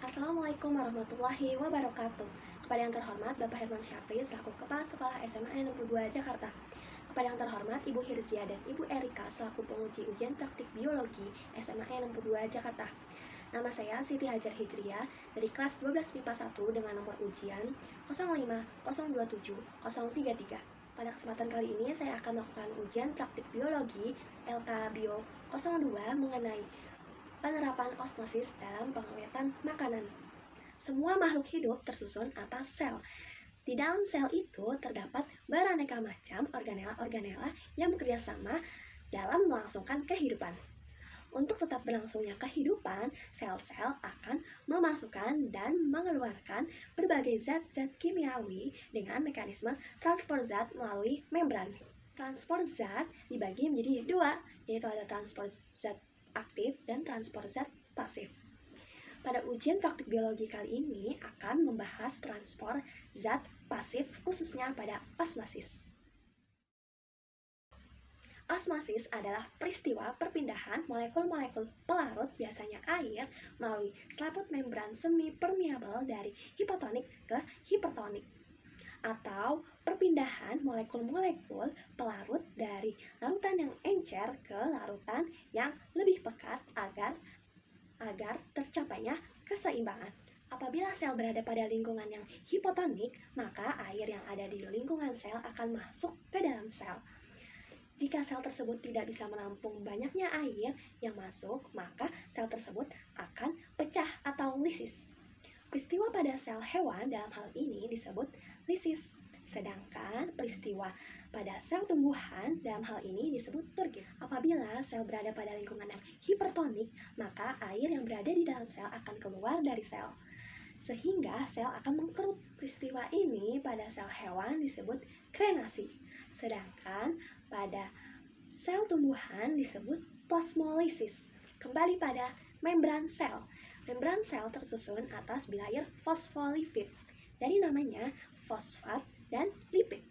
Assalamualaikum warahmatullahi wabarakatuh. Kepada yang terhormat Bapak Herman Syafri selaku Kepala Sekolah SMA 62 Jakarta. Kepada yang terhormat Ibu Hirzia dan Ibu Erika selaku penguji ujian praktik biologi SMA 62 Jakarta. Nama saya Siti Hajar Hijriah dari kelas 12 MIPA 1 dengan nomor ujian 05027 Pada kesempatan kali ini saya akan melakukan ujian praktik biologi LK Bio 02 mengenai penerapan osmosis dalam pengawetan makanan. Semua makhluk hidup tersusun atas sel. Di dalam sel itu terdapat beraneka macam organela-organela yang bekerja sama dalam melangsungkan kehidupan. Untuk tetap berlangsungnya kehidupan, sel-sel akan memasukkan dan mengeluarkan berbagai zat-zat kimiawi dengan mekanisme transport zat melalui membran. Transport zat dibagi menjadi dua, yaitu ada transport zat aktif dan transport zat pasif. Pada ujian praktik biologi kali ini akan membahas transport zat pasif khususnya pada osmosis. Osmosis adalah peristiwa perpindahan molekul-molekul pelarut, biasanya air, melalui selaput membran semi permeabel dari hipotonik ke hipertonik, atau perpindahan molekul-molekul pelarut dari larutan yang encer ke larutan yang lebih pekat agar tercapainya keseimbangan. Apabila sel berada pada lingkungan yang hipotonik, maka air yang ada di lingkungan sel akan masuk ke dalam sel. Jika sel tersebut tidak bisa menampung banyaknya air yang masuk, maka sel tersebut akan pecah atau lisis. Peristiwa pada sel hewan dalam hal ini disebut lisis, sedangkan peristiwa pada sel tumbuhan dalam hal ini disebut turgid. Apabila sel berada pada lingkungan yang hipertonik, maka air yang berada di dalam sel akan keluar dari sel, sehingga sel akan mengkerut. Peristiwa ini pada sel hewan disebut krenasi, sedangkan pada sel tumbuhan disebut plasmolisis. Kembali pada membran sel. Membran sel tersusun atas bilayer fosfolipid. Dari namanya, fosfat dan lipid.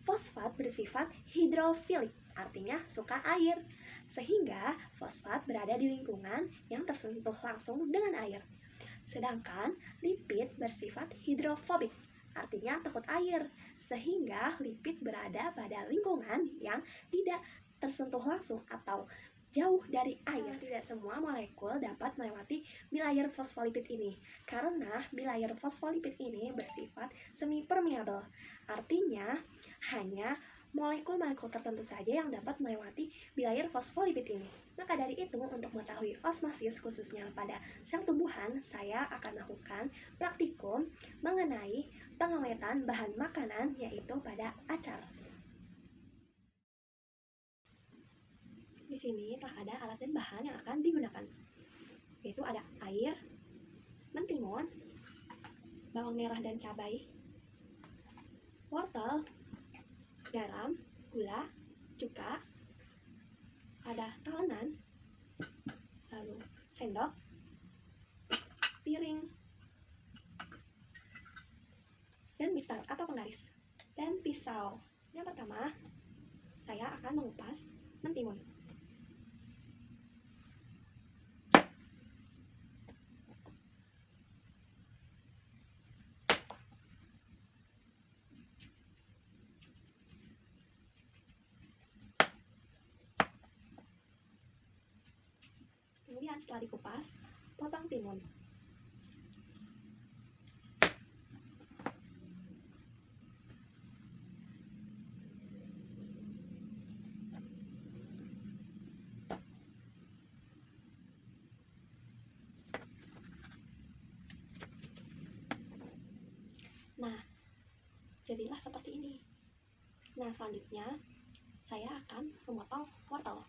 Fosfat bersifat hidrofilik, artinya suka air, sehingga fosfat berada di lingkungan yang tersentuh langsung dengan air. Sedangkan lipid bersifat hidrofobik, artinya takut air, sehingga lipid berada pada lingkungan yang tidak tersentuh langsung atau jauh dari air. Tidak semua molekul dapat melewati bilayer fosfolipid ini, karena bilayer fosfolipid ini bersifat semi permeabel, artinya hanya molekul-molekul tertentu saja yang dapat melewati bilayer fosfolipid ini. Maka dari itu, untuk mengetahui osmosis khususnya pada sel tumbuhan, saya akan melakukan praktikum mengenai pengawetan bahan makanan, yaitu pada acar. Di sini telah ada alat dan bahan yang akan digunakan, yaitu ada air, mentimun, bawang merah dan cabai, wortel, garam, gula, cuka, ada talenan, lalu sendok, piring, dan mistar atau penggaris, dan pisau. Yang pertama, saya akan mengupas mentimun. Kemudian setelah dikupas, potong timun. Nah, jadilah seperti ini. Nah, selanjutnya saya akan memotong wortel.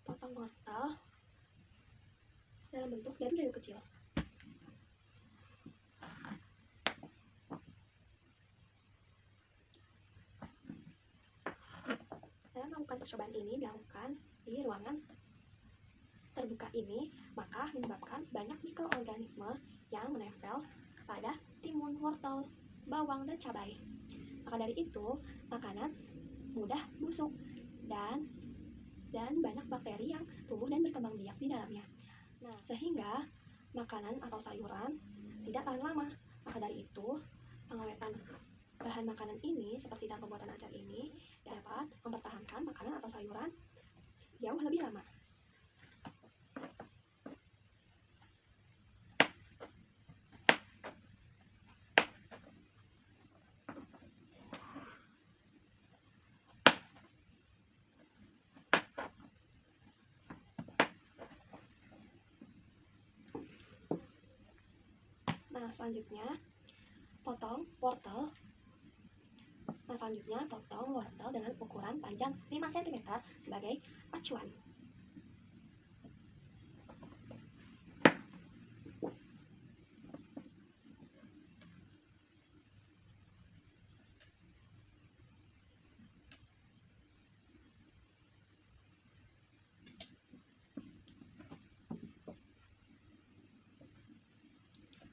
Potong wortel dalam bentuk dadu-dadu kecil. Dalam melakukan percobaan ini dilakukan di ruangan terbuka ini, maka menyebabkan banyak mikroorganisme yang menempel pada timun, wortel, bawang, dan cabai. Maka dari itu, makanan mudah busuk dan banyak bakteri yang tumbuh dan berkembang biak di dalamnya. Nah, sehingga makanan atau sayuran tidak tahan lama. Maka dari itu, pengawetan bahan makanan ini seperti dalam pembuatan acar ini dapat mempertahankan makanan atau sayuran jauh lebih lama. Nah, selanjutnya potong wortel dengan ukuran panjang 5 cm sebagai acuan.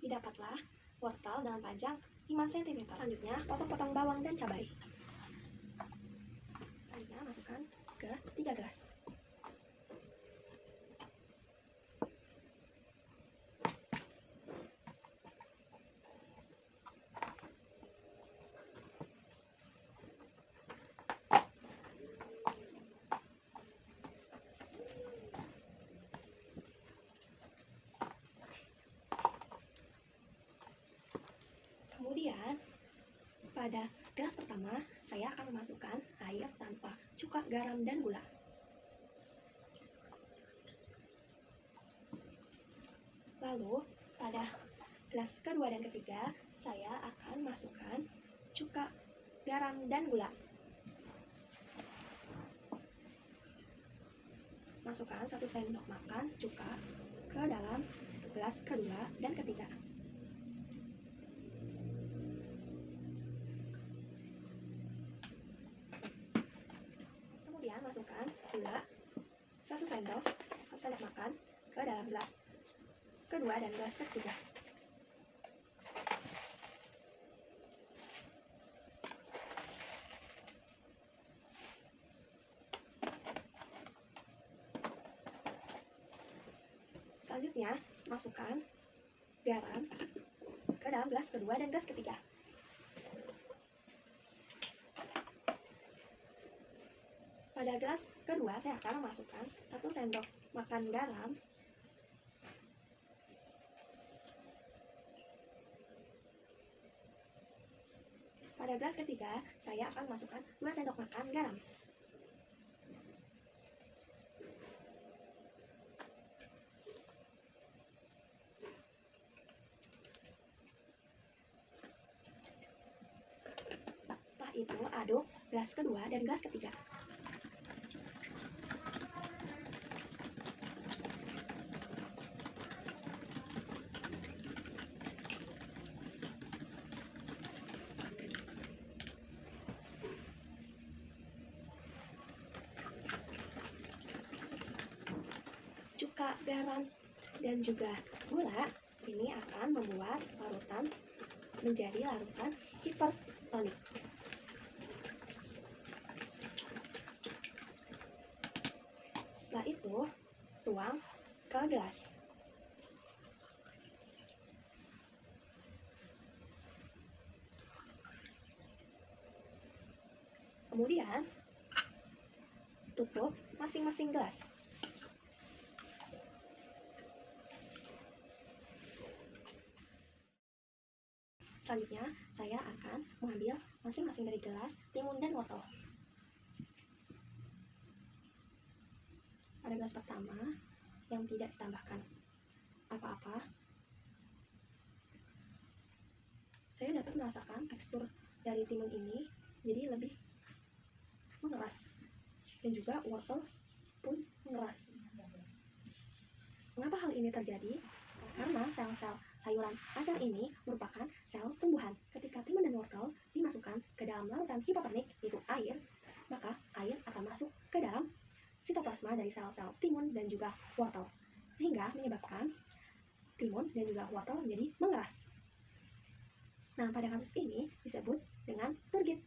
Didapatlah wortel dengan panjang 5 cm. Selanjutnya, potong-potong bawang dan cabai. Selanjutnya, masukkan ke 3 gelas. Kemudian, pada gelas pertama, saya akan memasukkan air tanpa cuka, garam, dan gula. Lalu, pada gelas kedua dan ketiga, saya akan masukkan cuka, garam, dan gula. Masukkan 1 sendok makan cuka ke dalam gelas kedua dan ketiga. Kemudian masukkan gula 1 sendok makan ke dalam gelas kedua dan gelas ketiga. Selanjutnya, masukkan garam ke dalam gelas kedua dan gelas ketiga. Pada gelas kedua, saya akan memasukkan 1 sendok makan garam. Pada gelas ketiga, saya akan masukkan 2 sendok makan garam. Setelah itu, aduk gelas kedua dan gelas ketiga. Cuka, garam, dan juga gula ini akan membuat larutan menjadi larutan hipertonik. Setelah itu, tuang ke gelas. Kemudian, tutup masing-masing gelas. Selanjutnya, saya akan mengambil masing-masing dari gelas timun dan wortel. Pada gelas pertama, yang tidak ditambahkan apa-apa, saya dapat merasakan tekstur dari timun ini jadi lebih mengeras, dan juga wortel pun mengeras. Mengapa hal ini terjadi? Karena sel-sel sayuran acar ini merupakan sel tumbuhan. Ketika timun dan wortel dimasukkan ke dalam larutan hipotonik, yaitu air, maka air akan masuk ke dalam sitoplasma dari sel-sel timun dan juga wortel, sehingga menyebabkan timun dan juga wortel menjadi mengeras. Nah, pada kasus ini disebut dengan turgid.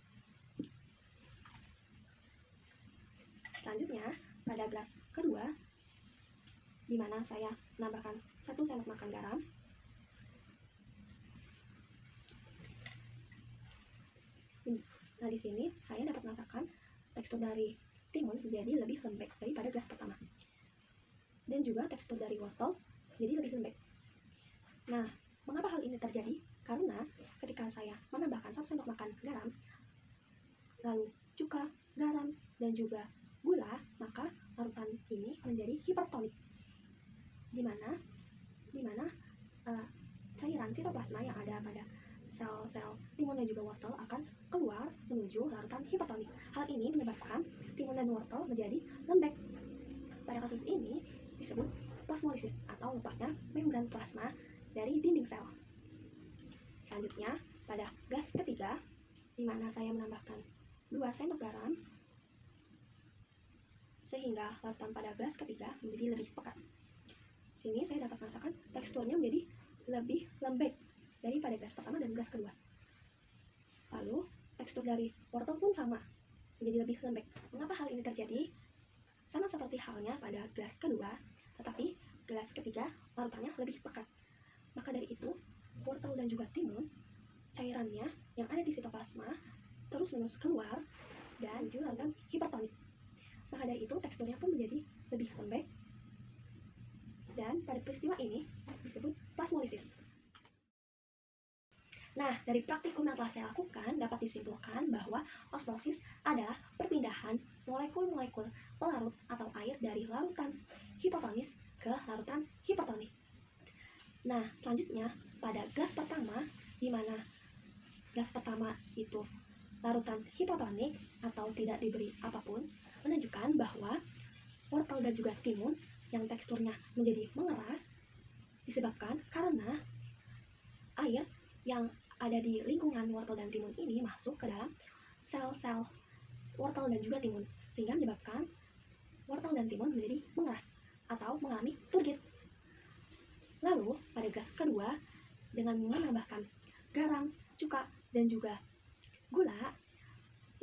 Selanjutnya, pada gelas kedua, di mana saya menambahkan 1 sendok makan garam. Nah, di sini saya dapat merasakan tekstur dari timun menjadi lebih lembek daripada gelas pertama. Dan juga tekstur dari wortel jadi lebih lembek. Nah, mengapa hal ini terjadi? Karena ketika saya menambahkan 1 sendok makan garam, lalu cuka, garam, dan juga gula, maka larutan ini menjadi hipertonik, di mana cairan sitoplasma yang ada pada sel-sel timun dan juga wortel akan keluar menuju larutan hipertonik. Hal ini menyebabkan timun dan wortel menjadi lembek. Pada kasus ini disebut plasmolisis atau lepasnya membran plasma dari dinding sel. Selanjutnya, pada gas ketiga, di mana saya menambahkan 2 sendok garam, sehingga larutan pada gas ketiga menjadi lebih pekat. Sini saya dapat merasakan teksturnya menjadi lebih lembek daripada gas pertama dan gas kedua. Lalu, tekstur dari wortel pun sama, menjadi lebih lembek. Mengapa hal ini terjadi? Sama seperti halnya pada gelas kedua, tetapi gelas ketiga larutannya lebih pekat. Maka dari itu, wortel dan juga timun, cairannya yang ada di sitoplasma terus-menerus keluar dan menuju larutan hipertonik. Maka dari itu, teksturnya pun menjadi lebih lembek. Dan pada peristiwa ini disebut plasmolisis. Nah, dari praktikum yang telah saya lakukan dapat disimpulkan bahwa osmosis adalah perpindahan molekul-molekul pelarut atau air dari larutan hipotonis ke larutan hipertonik. Nah, selanjutnya pada gas pertama, di mana gas pertama itu larutan hipotonik atau tidak diberi apapun, menunjukkan bahwa wortel dan juga timun yang teksturnya menjadi mengeras disebabkan karena air yang ada di lingkungan wortel dan timun ini masuk ke dalam sel-sel wortel dan juga timun, sehingga menyebabkan wortel dan timun menjadi mengeras atau mengalami turgid. Lalu pada gas kedua, dengan menambahkan garam, cuka, dan juga gula,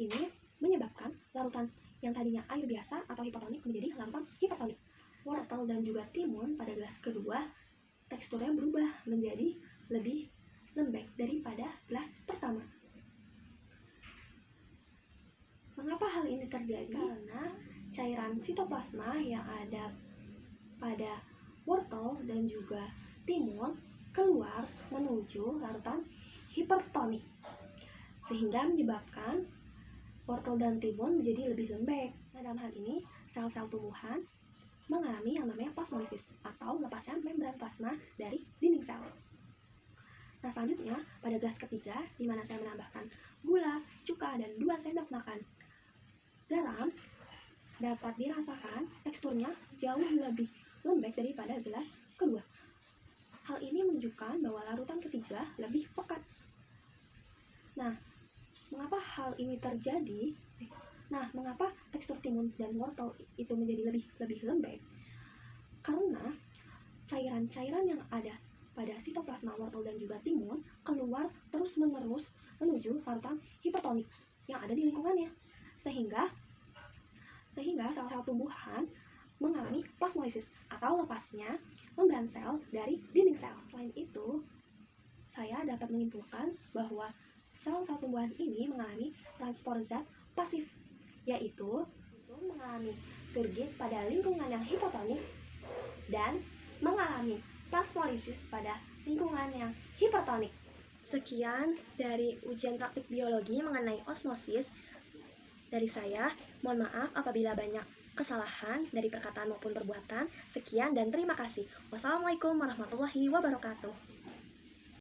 ini menyebabkan larutan yang tadinya air biasa atau hipotonik menjadi larutan hipertonik. Wortel dan juga timun pada gelas kedua teksturnya berubah menjadi lebih lembek daripada gelas pertama. Mengapa hal ini terjadi? Karena cairan sitoplasma yang ada pada wortel dan juga timun keluar menuju larutan hipertonik, sehingga menyebabkan wortel dan timun menjadi lebih lembek. Nah, dalam hal ini, sel-sel tumbuhan mengalami yang namanya plasmolisis atau lepasnya membran plasma dari dinding sel. Nah, selanjutnya pada gas ketiga, di mana saya menambahkan gula, cuka, dan 2 sendok makan garam, dapat dirasakan teksturnya jauh lebih lembek daripada gelas kedua. Hal ini menunjukkan bahwa larutan ketiga lebih pekat. Nah, mengapa hal ini terjadi? Nah, mengapa tekstur timun dan wortel itu menjadi lebih lembek? Karena cairan-cairan yang ada pada sitoplasma wortel dan juga timun keluar terus-menerus menuju larutan hipertonik yang ada di lingkungannya, sehingga sel-sel tumbuhan mengalami plasmolisis atau lepasnya membran sel dari dinding sel. Selain itu, saya dapat menyimpulkan bahwa sel-sel tumbuhan ini mengalami transport zat pasif, yaitu mengalami turgid pada lingkungan yang hipotonik dan mengalami plasmolisis pada lingkungan yang hipertonik. Sekian dari ujian praktik biologi mengenai osmosis dari saya. Mohon maaf apabila banyak kesalahan dari perkataan maupun perbuatan. Sekian dan terima kasih. Wassalamualaikum warahmatullahi wabarakatuh.